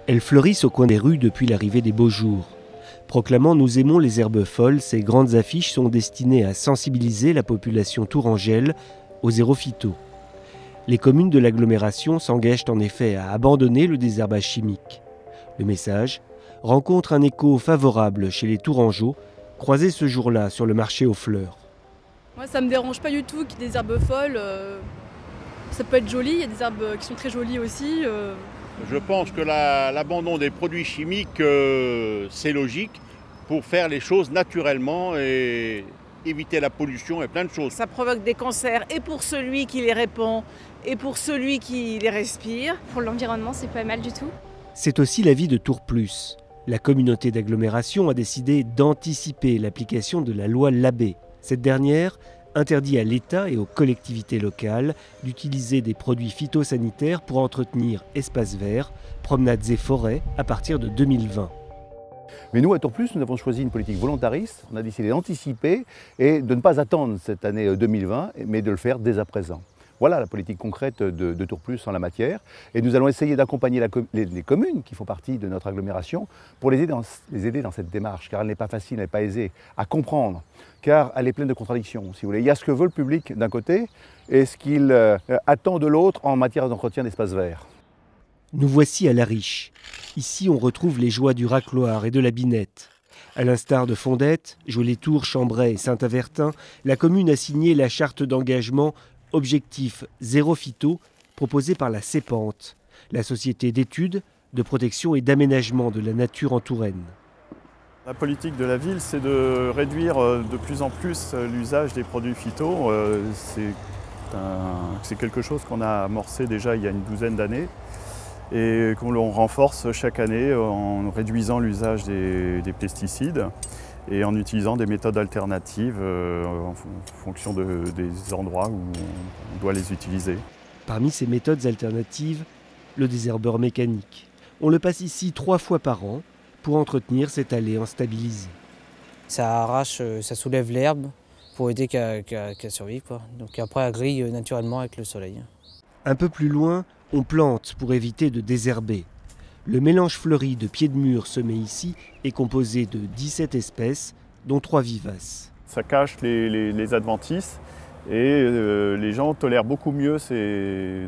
Elles fleurissent au coin des rues depuis l'arrivée des beaux jours. Proclamant « Nous aimons les herbes folles », ces grandes affiches sont destinées à sensibiliser la population tourangelle au zéro phyto. Les communes de l'agglomération s'engagent en effet à abandonner le désherbage chimique. Le message rencontre un écho favorable chez les Tourangeaux, croisés ce jour-là sur le marché aux fleurs. Moi, ça me dérange pas du tout qu'il y ait des herbes folles. Ça peut être joli, il y a des herbes qui sont très jolies aussi. Je pense que l'abandon des produits chimiques, c'est logique pour faire les choses naturellement et éviter la pollution et plein de choses. Ça provoque des cancers et pour celui qui les répand et pour celui qui les respire. Pour l'environnement, c'est pas mal du tout. C'est aussi l'avis de Tour Plus. La communauté d'agglomération a décidé d'anticiper l'application de la loi Labbé. Cette dernière interdit à l'État et aux collectivités locales d'utiliser des produits phytosanitaires pour entretenir espaces verts, promenades et forêts à partir de 2020. Mais nous, à Tour Plus, nous avons choisi une politique volontariste. On a décidé d'anticiper et de ne pas attendre cette année 2020, mais de le faire dès à présent. Voilà la politique concrète de Tour Plus en la matière. Et nous allons essayer d'accompagner les communes qui font partie de notre agglomération pour les aider dans cette démarche, car elle n'est pas facile, elle n'est pas aisée à comprendre, car elle est pleine de contradictions. Si vous voulez. Il y a ce que veut le public d'un côté et ce qu'il attend de l'autre en matière d'entretien d'espaces verts. Nous voici à La Riche. Ici, on retrouve les joies du racloir et de la binette. À l'instar de Fondette, Jolétour, Chambray et Saint-Avertin, la commune a signé la charte d'engagement Objectif zéro phyto proposée par la CEPANTE, la société d'études, de protection et d'aménagement de la nature en Touraine. La politique de la ville, c'est de réduire de plus en plus l'usage des produits phyto. C'est quelque chose qu'on a amorcé déjà il y a une douzaine d'années et qu'on renforce chaque année en réduisant l'usage des pesticides et en utilisant des méthodes alternatives en fonction des endroits où on doit les utiliser. Parmi ces méthodes alternatives, le désherbeur mécanique. On le passe ici 3 fois par an pour entretenir cette allée en stabilisé. Ça arrache, ça soulève l'herbe pour aider qu'elle survive, quoi. Donc après, elle grille naturellement avec le soleil. Un peu plus loin, on plante pour éviter de désherber. Le mélange fleuri de pieds de mur semés ici est composé de 17 espèces, dont 3 vivaces. Ça cache les adventices et les gens tolèrent beaucoup mieux ce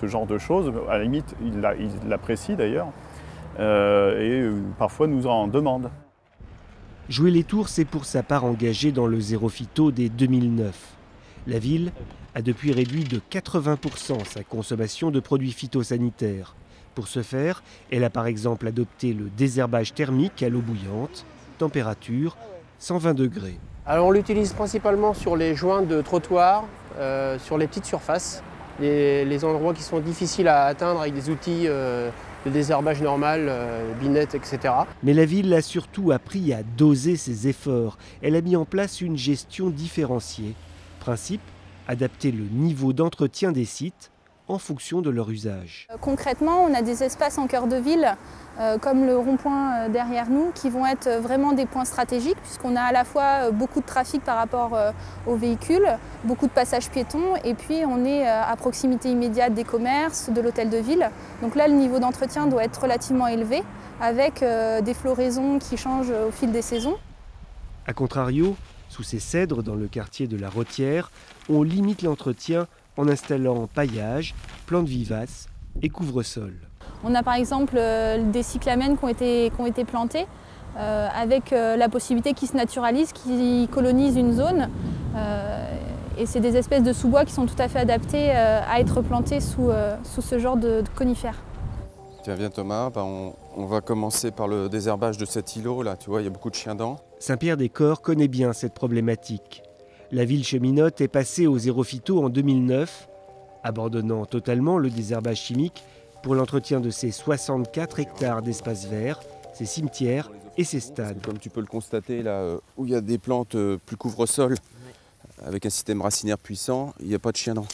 genre de choses. À la limite, ils l'apprécient d'ailleurs et parfois nous en demandent. Jolétour s'est pour sa part engagé dans le zéro phyto dès 2009. La ville a depuis réduit de 80% sa consommation de produits phytosanitaires. Pour ce faire, elle a par exemple adopté le désherbage thermique à l'eau bouillante, température 120 degrés. Alors on l'utilise principalement sur les joints de trottoir, sur les petites surfaces, les endroits qui sont difficiles à atteindre avec des outils de désherbage normal, binettes, etc. Mais la ville a surtout appris à doser ses efforts. Elle a mis en place une gestion différenciée. Principe, adapter le niveau d'entretien des sites en fonction de leur usage. Concrètement, on a des espaces en cœur de ville, comme le rond-point derrière nous, qui vont être vraiment des points stratégiques, puisqu'on a à la fois beaucoup de trafic par rapport aux véhicules, beaucoup de passages piétons, et puis on est à proximité immédiate des commerces, de l'hôtel de ville. Donc là, le niveau d'entretien doit être relativement élevé, avec des floraisons qui changent au fil des saisons. A contrario, sous ces cèdres dans le quartier de la Rôtière, on limite l'entretien en installant paillage, plantes vivaces et couvre-sol. On a par exemple des cyclamènes qui ont été plantés avec la possibilité qu'ils se naturalisent, qu'ils colonisent une zone. Et c'est des espèces de sous-bois qui sont tout à fait adaptées à être plantées sous ce genre de conifères. Tiens, viens Thomas, on va commencer par le désherbage de cet îlot là, tu vois, il y a beaucoup de chiens dents. Saint-Pierre-des-Corps connaît bien cette problématique. La ville cheminote est passée au zéro phyto en 2009, abandonnant totalement le désherbage chimique pour l'entretien de ses 64 hectares d'espaces verts, ses cimetières et ses stades. Comme tu peux le constater là, où il y a des plantes plus couvre-sol, avec un système racinaire puissant, il n'y a pas de chiens dents.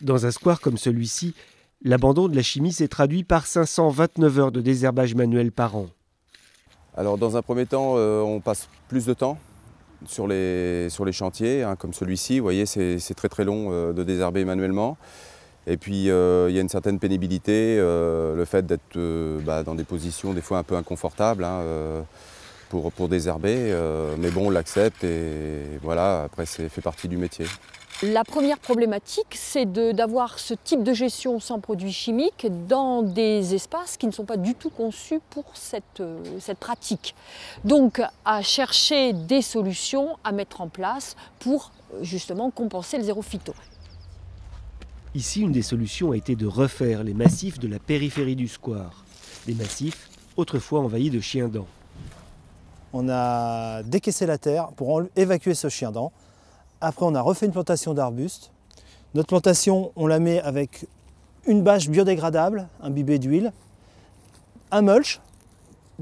Dans un square comme celui-ci, l'abandon de la chimie s'est traduit par 529 heures de désherbage manuel par an. Alors dans un premier temps, on passe plus de temps sur les chantiers, hein, comme celui-ci. Vous voyez, c'est très long de désherber manuellement. Et puis, il y a une certaine pénibilité, le fait d'être dans des positions des fois un peu inconfortables hein, pour désherber. Mais bon, on l'accepte et voilà, après, ça fait partie du métier. La première problématique, c'est d'avoir ce type de gestion sans produits chimiques dans des espaces qui ne sont pas du tout conçus pour cette pratique. Donc, à chercher des solutions à mettre en place pour justement compenser le zéro phyto. Ici, une des solutions a été de refaire les massifs de la périphérie du square. Des massifs autrefois envahis de chiens-dents. On a décaissé la terre pour évacuer ce chien-dent. Après, on a refait une plantation d'arbustes. Notre plantation, on la met avec une bâche biodégradable, imbibée d'huile, un mulch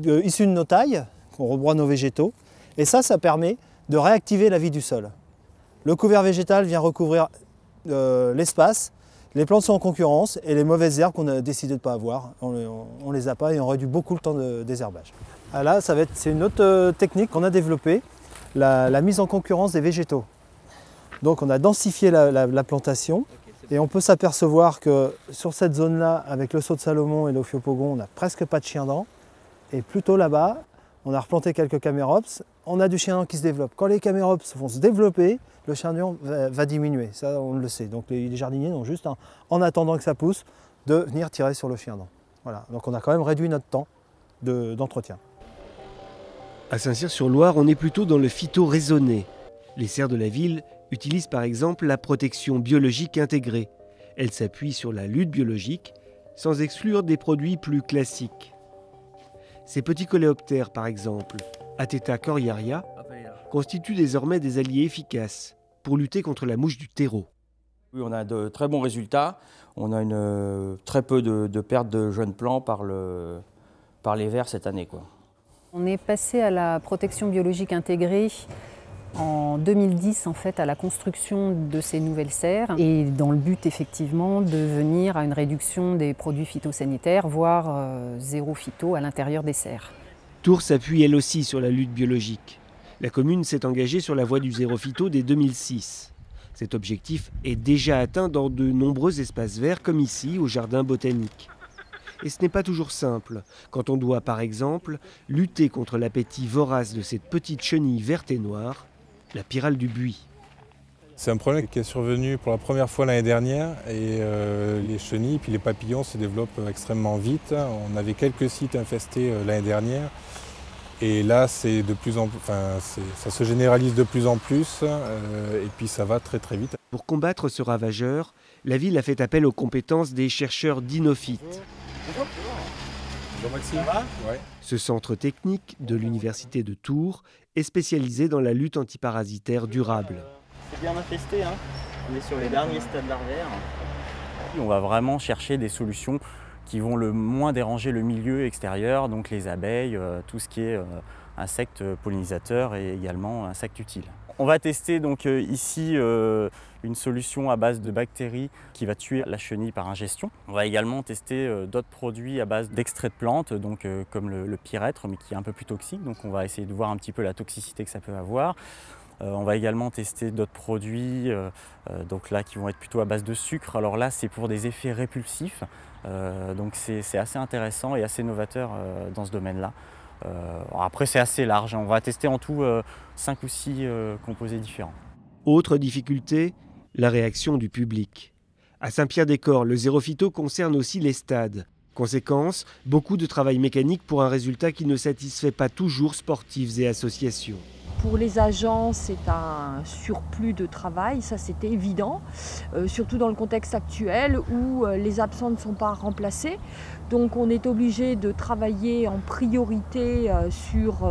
issu de nos tailles, qu'on rebroie nos végétaux. Et ça permet de réactiver la vie du sol. Le couvert végétal vient recouvrir l'espace. Les plantes sont en concurrence et les mauvaises herbes qu'on a décidé de ne pas avoir, on les a pas et on réduit beaucoup le temps de désherbage. Ah là, c'est une autre technique qu'on a développée, la mise en concurrence des végétaux. Donc on a densifié la plantation et on peut s'apercevoir que sur cette zone-là, avec le saut de Salomon et l'Ophiopogon, on n'a presque pas de chien-dent. Et plutôt là-bas, on a replanté quelques camérops, on a du chien-dent qui se développe. Quand les camérops vont se développer, le chien-dent va diminuer, ça on le sait. Donc les jardiniers ont juste, en attendant que ça pousse, de venir tirer sur le chien-dent. Voilà. Donc on a quand même réduit notre temps d'entretien. À Saint-Cyr-sur-Loire, on est plutôt dans le phyto raisonné. Les serres de la ville utilisent par exemple la protection biologique intégrée. Elle s'appuie sur la lutte biologique, sans exclure des produits plus classiques. Ces petits coléoptères, par exemple, Atheta coriaria, constituent désormais des alliés efficaces pour lutter contre la mouche du terreau. Oui, on a de très bons résultats. On a très peu de pertes de jeunes plants par les vers cette année, quoi. On est passé à la protection biologique intégrée en 2010 en fait, à la construction de ces nouvelles serres et dans le but effectivement de venir à une réduction des produits phytosanitaires, voire zéro phyto à l'intérieur des serres. Tours s'appuie elle aussi sur la lutte biologique. La commune s'est engagée sur la voie du zéro phyto dès 2006. Cet objectif est déjà atteint dans de nombreux espaces verts comme ici au jardin botanique. Et ce n'est pas toujours simple, quand on doit par exemple lutter contre l'appétit vorace de cette petite chenille verte et noire, la pyrale du buis. C'est un problème qui est survenu pour la première fois l'année dernière et les chenilles puis les papillons se développent extrêmement vite. On avait quelques sites infestés l'année dernière et là c'est de plus en plus, ça se généralise de plus en plus et puis ça va très très vite. Pour combattre ce ravageur, la ville a fait appel aux compétences des chercheurs d'Inofit. Bonjour Maxime. Ouais. Ce centre technique de l'université de Tours est spécialisé dans la lutte antiparasitaire durable. C'est bien infesté, hein. On est sur les derniers stades larvaires. On va vraiment chercher des solutions qui vont le moins déranger le milieu extérieur, donc les abeilles, tout ce qui est insectes pollinisateurs et également insectes utiles. On va tester donc ici une solution à base de bactéries qui va tuer la chenille par ingestion. On va également tester d'autres produits à base d'extraits de plantes, donc comme le pyrètre, mais qui est un peu plus toxique. Donc on va essayer de voir un petit peu la toxicité que ça peut avoir. On va également tester d'autres produits donc là, qui vont être plutôt à base de sucre. Alors là, c'est pour des effets répulsifs. Donc c'est assez intéressant et assez novateur dans ce domaine-là. Après, c'est assez large. On va tester en tout 5 ou 6 composés différents. Autre difficulté, la réaction du public. À Saint-Pierre-des-Corps, le zéro phyto concerne aussi les stades. Conséquence, beaucoup de travail mécanique pour un résultat qui ne satisfait pas toujours sportifs et associations. Pour les agents, c'est un surplus de travail, ça c'est évident, surtout dans le contexte actuel où les absents ne sont pas remplacés. Donc on est obligé de travailler en priorité sur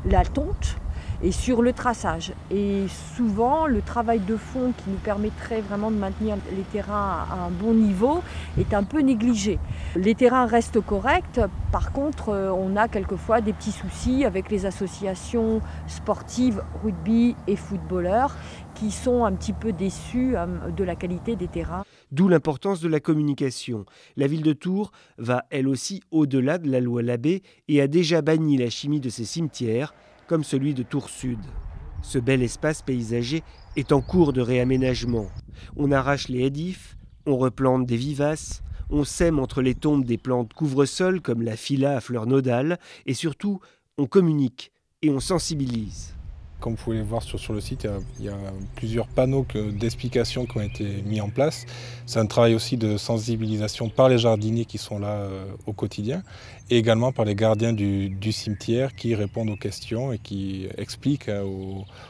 la tonte et sur le traçage. Et souvent, le travail de fond qui nous permettrait vraiment de maintenir les terrains à un bon niveau est un peu négligé. Les terrains restent corrects, par contre, on a quelquefois des petits soucis avec les associations sportives, rugby et footballeurs qui sont un petit peu déçus de la qualité des terrains. D'où l'importance de la communication. La ville de Tours va elle aussi au-delà de la loi Labbé et a déjà banni la chimie de ses cimetières, comme celui de Tours Sud. Ce bel espace paysager est en cours de réaménagement. On arrache les hêdifs, on replante des vivaces, on sème entre les tombes des plantes couvre-sol comme la phila à fleurs nodales et surtout, on communique et on sensibilise. Comme vous pouvez le voir sur le site, il y a plusieurs panneaux d'explications qui ont été mis en place. C'est un travail aussi de sensibilisation par les jardiniers qui sont là au quotidien et également par les gardiens du cimetière qui répondent aux questions et qui expliquent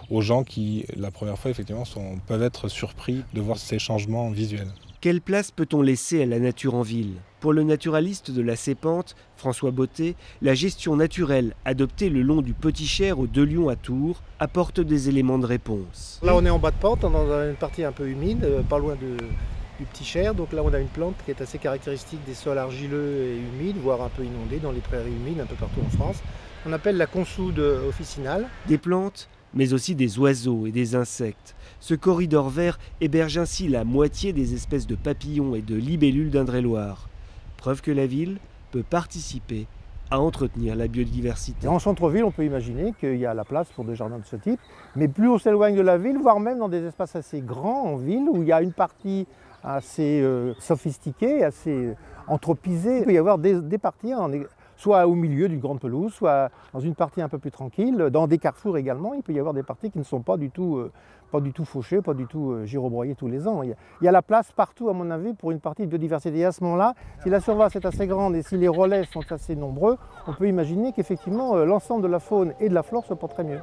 aux gens qui, la première fois, effectivement, peuvent être surpris de voir ces changements visuels. Quelle place peut-on laisser à la nature en ville? Pour le naturaliste de la Sépente, François Bottet, la gestion naturelle adoptée le long du Petit Cher aux 2 Lions à Tours apporte des éléments de réponse. Là on est en bas de pente, dans une partie un peu humide, pas loin du Petit Cher. Donc là on a une plante qui est assez caractéristique des sols argileux et humides, voire un peu inondés dans les prairies humides un peu partout en France. On appelle la consoude officinale. Des plantes, mais aussi des oiseaux et des insectes. Ce corridor vert héberge ainsi la moitié des espèces de papillons et de libellules d'Indre-et-Loire. Preuve que la ville peut participer à entretenir la biodiversité. Et en centre-ville, on peut imaginer qu'il y a la place pour des jardins de ce type, mais plus on s'éloigne de la ville, voire même dans des espaces assez grands en ville, où il y a une partie assez sophistiquée, assez anthropisée. Il peut y avoir des parties soit au milieu d'une grande pelouse, soit dans une partie un peu plus tranquille. Dans des carrefours également, il peut y avoir des parties qui ne sont pas du tout fauchées, pas du tout girobroyées tous les ans. Il y a la place partout, à mon avis, pour une partie de biodiversité. Et à ce moment-là, si la surface est assez grande et si les relais sont assez nombreux, on peut imaginer qu'effectivement, l'ensemble de la faune et de la flore se porterait mieux.